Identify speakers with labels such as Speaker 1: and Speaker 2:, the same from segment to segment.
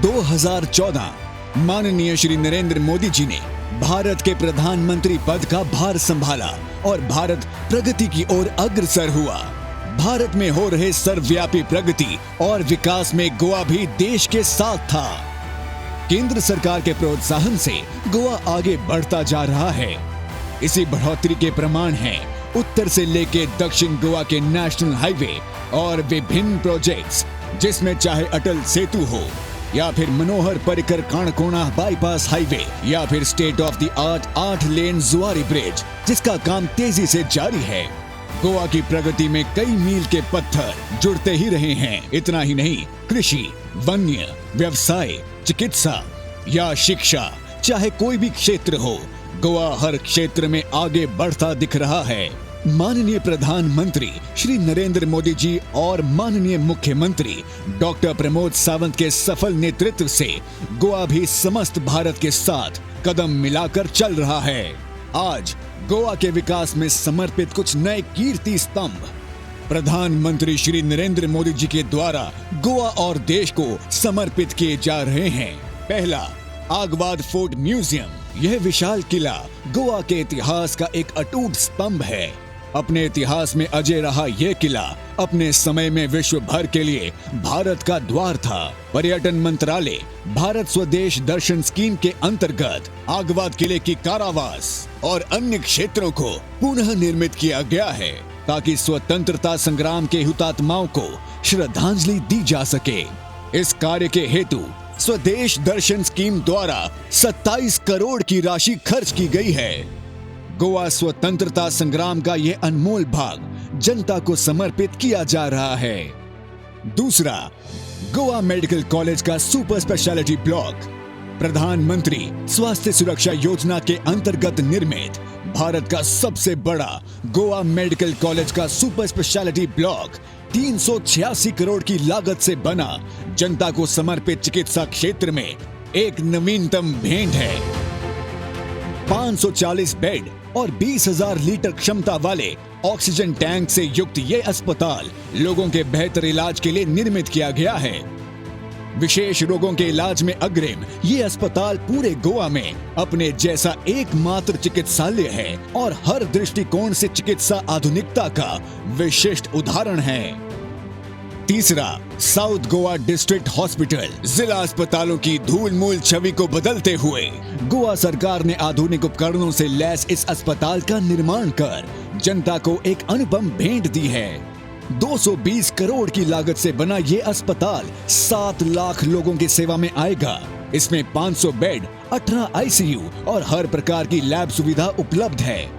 Speaker 1: 2014 माननीय श्री नरेंद्र मोदी जी ने भारत के प्रधानमंत्री पद का भार संभाला और भारत प्रगति की ओर अग्रसर हुआ। भारत में हो रहे सर्वव्यापी प्रगति और विकास में गोवा भी देश के साथ था। केंद्र सरकार के प्रोत्साहन से गोवा आगे बढ़ता जा रहा है। इसी बढ़ोतरी के प्रमाण हैं उत्तर से लेकर दक्षिण गोवा के नेशनल हाईवे और विभिन्न प्रोजेक्ट्स, जिसमें चाहे अटल सेतु हो या फिर मनोहर पर्रिकर काणकोणा बाईपास हाईवे या फिर स्टेट ऑफ द आर्ट 8 लेन जुआरी ब्रिज, जिसका काम तेजी से जारी है। गोवा की प्रगति में कई मील के पत्थर जुड़ते ही रहे हैं। इतना ही नहीं, कृषि, वन्य, व्यवसाय, चिकित्सा या शिक्षा, चाहे कोई भी क्षेत्र हो, गोवा हर क्षेत्र में आगे बढ़ता दिख रहा है। माननीय प्रधानमंत्री श्री नरेंद्र मोदी जी और माननीय मुख्यमंत्री डॉक्टर प्रमोद सावंत के सफल नेतृत्व से गोवा भी समस्त भारत के साथ कदम मिलाकर चल रहा है। आज गोवा के विकास में समर्पित कुछ नए कीर्ति स्तंभ प्रधानमंत्री श्री नरेंद्र मोदी जी के द्वारा गोवा और देश को समर्पित किए जा रहे हैं। पहला, आगवाद फोर्ट म्यूजियम। यह विशाल किला गोवा के इतिहास का एक अटूट स्तंभ है। अपने इतिहास में अजय रहा यह किला अपने समय में विश्व भर के लिए भारत का द्वार था। पर्यटन मंत्रालय भारत स्वदेश दर्शन स्कीम के अंतर्गत आगवाद किले की कारावास और अन्य क्षेत्रों को पुनः निर्मित किया गया है, ताकि स्वतंत्रता संग्राम के हुतात्माओं को श्रद्धांजलि दी जा सके। इस कार्य के हेतु स्वदेश दर्शन स्कीम द्वारा 27 करोड़ की राशि खर्च की गई है। गोवा स्वतंत्रता संग्राम का यह अनमोल भाग जनता को समर्पित किया जा रहा है। दूसरा, गोवा मेडिकल कॉलेज का सुपर स्पेशलिटी ब्लॉक। प्रधानमंत्री स्वास्थ्य सुरक्षा योजना के अंतर्गत निर्मित भारत का सबसे बड़ा गोवा मेडिकल कॉलेज का सुपर स्पेशलिटी ब्लॉक 386 करोड़ की लागत से बना जनता को समर्पित चिकित्सा क्षेत्र में एक नवीनतम भेंट है। 540 बेड और 20,000 लीटर क्षमता वाले ऑक्सीजन टैंक से युक्त ये अस्पताल लोगों के बेहतर इलाज के लिए निर्मित किया गया है। विशेष रोगों के इलाज में अग्रिम ये अस्पताल पूरे गोवा में अपने जैसा एकमात्र चिकित्सालय है और हर दृष्टिकोण से चिकित्सा आधुनिकता का विशिष्ट उदाहरण है। तीसरा, साउथ गोवा डिस्ट्रिक्ट हॉस्पिटल। जिला अस्पतालों की धूल मूल छवि को बदलते हुए गोवा सरकार ने आधुनिक उपकरणों से लैस इस अस्पताल का निर्माण कर जनता को एक अनुपम भेंट दी है। 220 करोड़ की लागत से बना ये अस्पताल 7 लाख लोगों की सेवा में आएगा। इसमें 500 बेड, 18 आईसीयू और हर प्रकार की लैब सुविधा उपलब्ध है।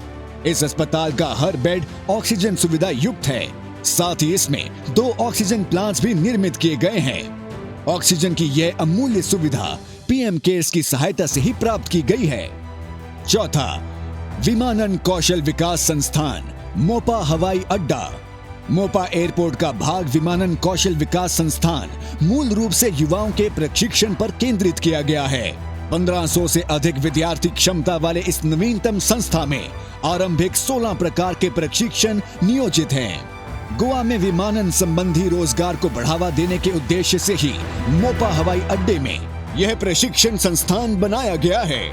Speaker 1: इस अस्पताल का हर बेड ऑक्सीजन सुविधा युक्त है। साथ ही इसमें 2 ऑक्सीजन प्लांट्स भी निर्मित किए गए हैं। ऑक्सीजन की यह अमूल्य सुविधा पीएम केयर्स की सहायता से ही प्राप्त की गई है। चौथा, विमानन कौशल विकास संस्थान मोपा हवाई अड्डा। मोपा एयरपोर्ट का भाग विमानन कौशल विकास संस्थान मूल रूप से युवाओं के प्रशिक्षण पर केंद्रित किया गया है। 1500 से अधिक विद्यार्थी क्षमता वाले इस नवीनतम संस्था में आरंभिक 16 प्रकार के प्रशिक्षण नियोजित हैं। गोवा में विमानन संबंधी रोजगार को बढ़ावा देने के उद्देश्य से ही मोपा हवाई अड्डे में यह प्रशिक्षण संस्थान बनाया गया है,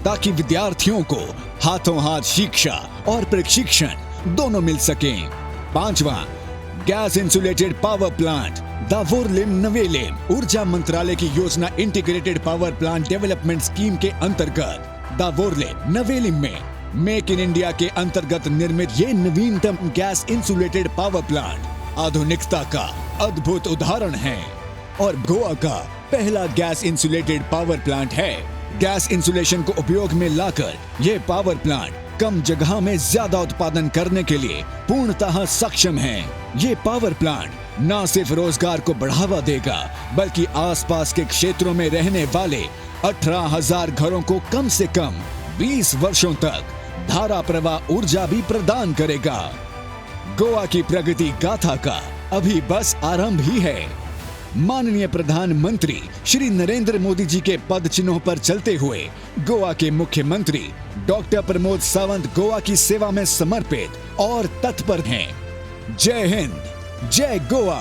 Speaker 1: ताकि विद्यार्थियों को हाथों हाथ शिक्षा और प्रशिक्षण दोनों मिल सकें। पांचवा, गैस इंसुलेटेड पावर प्लांट दावोरलेम नवेलेम। ऊर्जा मंत्रालय की योजना integrated power plant development scheme के अंतर्गत दावोरलेम नवेलिम में मेक इन इंडिया के अंतर्गत निर्मित ये नवीनतम गैस इंसुलेटेड पावर प्लांट आधुनिकता का अद्भुत उदाहरण है और गोवा का पहला गैस इंसुलेटेड पावर प्लांट है। गैस इंसुलेशन को उपयोग में लाकर ये पावर प्लांट कम जगह में ज्यादा उत्पादन करने के लिए पूर्णतः सक्षम है। ये पावर प्लांट न सिर्फ रोजगार को बढ़ावा देगा, बल्कि आसपास के क्षेत्रों में रहने वाले 18,000 घरों को कम से कम 20 वर्षों तक धारा प्रवाह ऊर्जा भी प्रदान करेगा। गोवा की प्रगति गाथा का अभी बस आरंभ ही है। माननीय प्रधानमंत्री श्री नरेंद्र मोदी जी के पद चिन्हों पर चलते हुए गोवा के मुख्यमंत्री डॉक्टर प्रमोद सावंत गोवा की सेवा में समर्पित और तत्पर हैं। जय हिंद, जय गोवा।